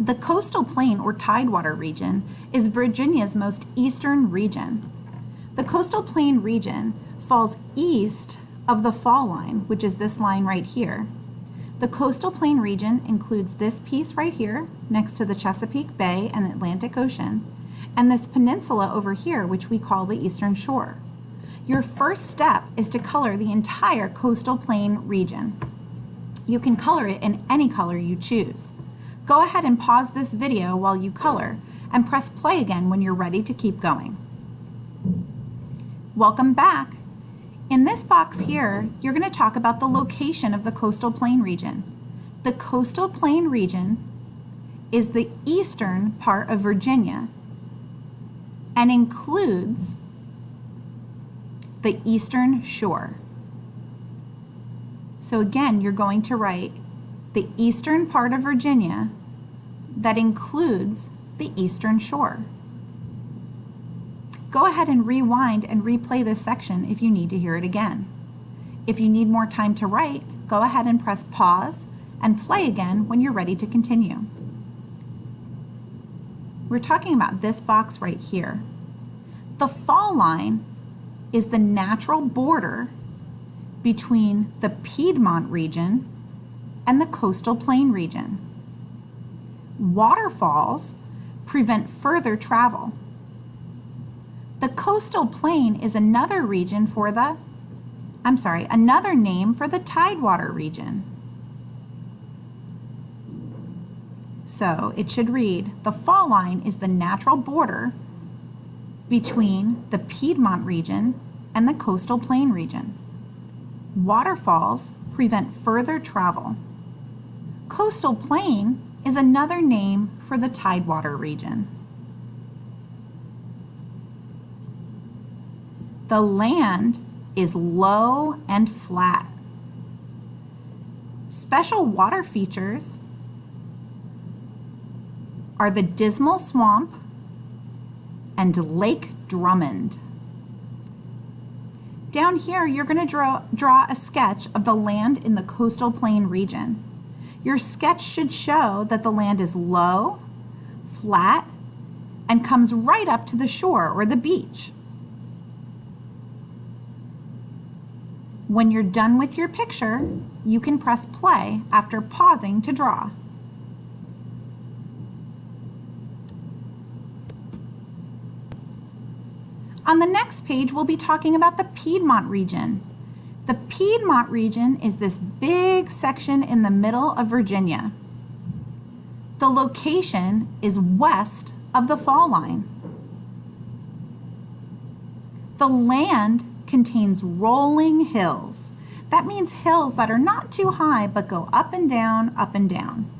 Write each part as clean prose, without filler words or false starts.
The coastal plain or tidewater region is Virginia's most eastern region. The coastal plain region falls east of the fall line, which is this line right here. The coastal plain region includes this piece right here next to the Chesapeake Bay and Atlantic Ocean, and this peninsula over here, which we call the Eastern Shore. Your first step is to color the entire coastal plain region. You can color it in any color you choose. Go ahead and pause this video while you color and press play again when you're ready to keep going. Welcome back. In this box here, you're going to talk about the location of the coastal plain region. The coastal plain region is the eastern part of Virginia and includes the Eastern Shore. So again, you're going to write the eastern part of Virginia that includes the Eastern Shore. Go ahead and rewind and replay this section if you need to hear it again. If you need more time to write, go ahead and press pause and play again when you're ready to continue. We're talking about this box right here. The fall line is the natural border between the Piedmont region and the coastal plain region. Waterfalls prevent further travel. The coastal plain is another name for the tidewater region. So it should read, the fall line is the natural border between the Piedmont region and the coastal plain region. Waterfalls prevent further travel. Coastal plain is another name for the tidewater region. The land is low and flat. Special water features are the Dismal Swamp and Lake Drummond. Down here, you're going to draw a sketch of the land in the coastal plain region. Your sketch should show that the land is low, flat, and comes right up to the shore or the beach. When you're done with your picture, you can press play after pausing to draw. On the next page, we'll be talking about the Piedmont region. The Piedmont region is this big section in the middle of Virginia. The location is west of the fall line. The land contains rolling hills. That means hills that are not too high but go up and down, up and down.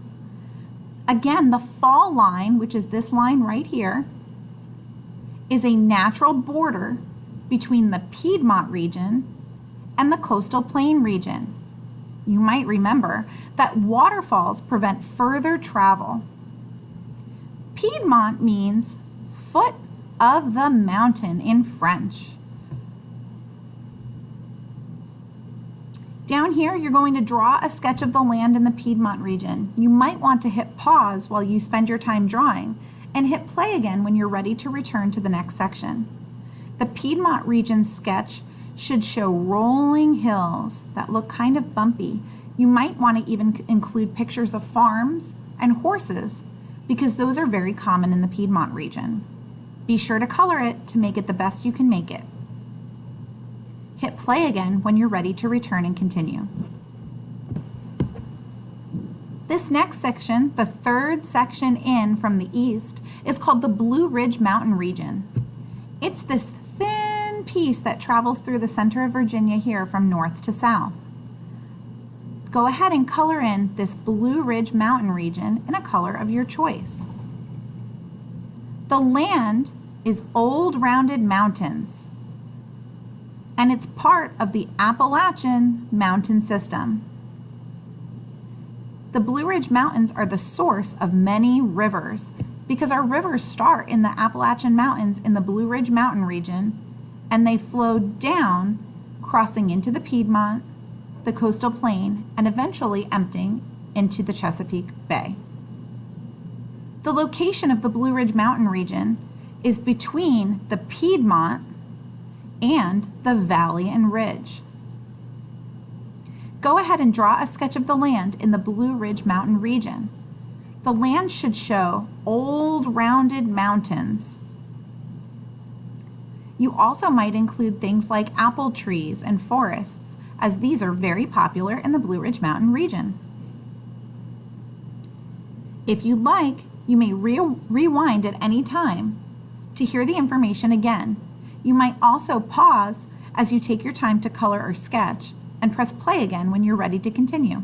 Again, the fall line, which is this line right here, is a natural border between the Piedmont region and the coastal plain region. You might remember that waterfalls prevent further travel. Piedmont means foot of the mountain in French. Down here, you're going to draw a sketch of the land in the Piedmont region. You might want to hit pause while you spend your time drawing and hit play again when you're ready to return to the next section. The Piedmont region sketch should show rolling hills that look kind of bumpy. You might want to even include pictures of farms and horses because those are very common in the Piedmont region. Be sure to color it to make it the best you can make it. Hit play again when you're ready to return and continue. This next section, the third section in from the east, is called the Blue Ridge Mountain region. It's this thin piece that travels through the center of Virginia here from north to south. Go ahead and color in this Blue Ridge Mountain region in a color of your choice. The land is old rounded mountains, and it's part of the Appalachian mountain system. The Blue Ridge Mountains are the source of many rivers because our rivers start in the Appalachian Mountains in the Blue Ridge Mountain region, and they flow down, crossing into the Piedmont, the coastal plain, and eventually emptying into the Chesapeake Bay. The location of the Blue Ridge Mountain region is between the Piedmont and the valley and ridge. Go ahead and draw a sketch of the land in the Blue Ridge Mountain region. The land should show old rounded mountains. You also might include things like apple trees and forests, as these are very popular in the Blue Ridge Mountain region. If you'd like, you may rewind at any time to hear the information again. You might also pause as you take your time to color or sketch and press play again when you're ready to continue.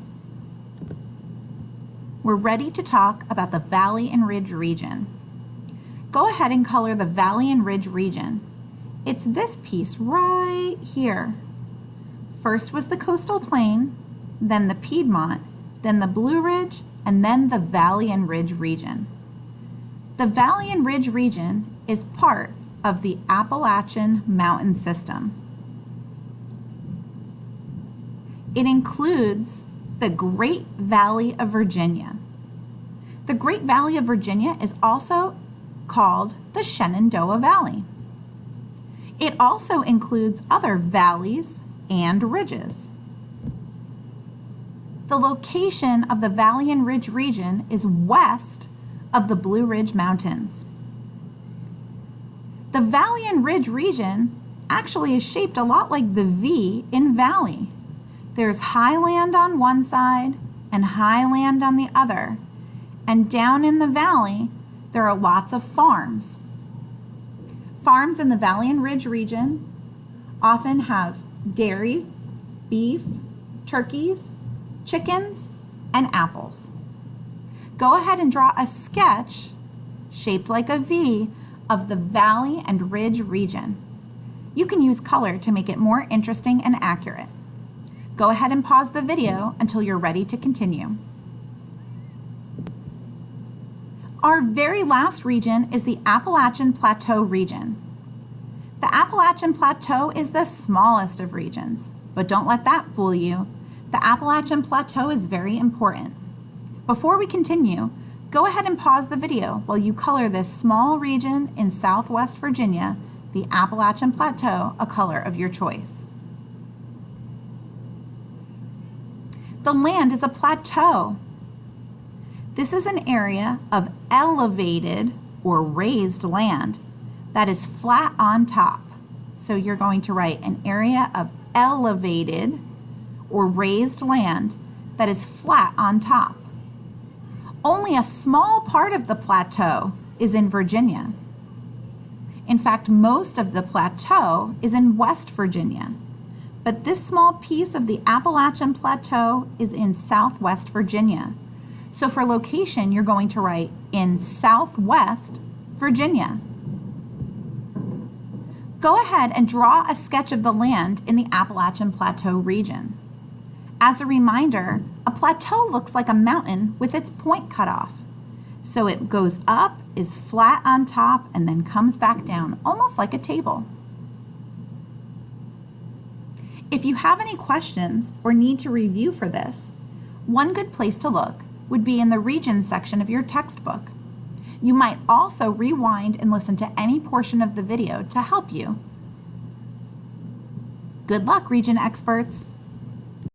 We're ready to talk about the Valley and Ridge region. Go ahead and color the Valley and Ridge region. It's this piece right here. First was the coastal plain, then the Piedmont, then the Blue Ridge, and then the Valley and Ridge region. The Valley and Ridge region is part of the Appalachian mountain system. It includes the Great Valley of Virginia. The Great Valley of Virginia is also called the Shenandoah Valley. It also includes other valleys and ridges. The location of the Valley and Ridge region is west of the Blue Ridge Mountains. The Valley and Ridge region actually is shaped a lot like the V in valley. There's highland on one side and highland on the other. And down in the valley, there are lots of farms. Farms in the Valley and Ridge region often have dairy, beef, turkeys, chickens, and apples. Go ahead and draw a sketch shaped like a V of the Valley and Ridge region. You can use color to make it more interesting and accurate. Go ahead and pause the video until you're ready to continue. Our very last region is the Appalachian Plateau region. The Appalachian Plateau is the smallest of regions, but don't let that fool you. The Appalachian Plateau is very important. Before we continue, go ahead and pause the video while you color this small region in Southwest Virginia, the Appalachian Plateau, a color of your choice. The land is a plateau. This is an area of elevated or raised land that is flat on top. So you're going to write an area of elevated or raised land that is flat on top. Only a small part of the plateau is in Virginia. In fact, most of the plateau is in West Virginia, but this small piece of the Appalachian Plateau is in Southwest Virginia. So for location, you're going to write in Southwest Virginia. Go ahead and draw a sketch of the land in the Appalachian Plateau region. As a reminder, a plateau looks like a mountain with its point cut off. So it goes up, is flat on top, and then comes back down, almost like a table. If you have any questions or need to review for this, one good place to look would be in the Regions section of your textbook. You might also rewind and listen to any portion of the video to help you. Good luck, region experts!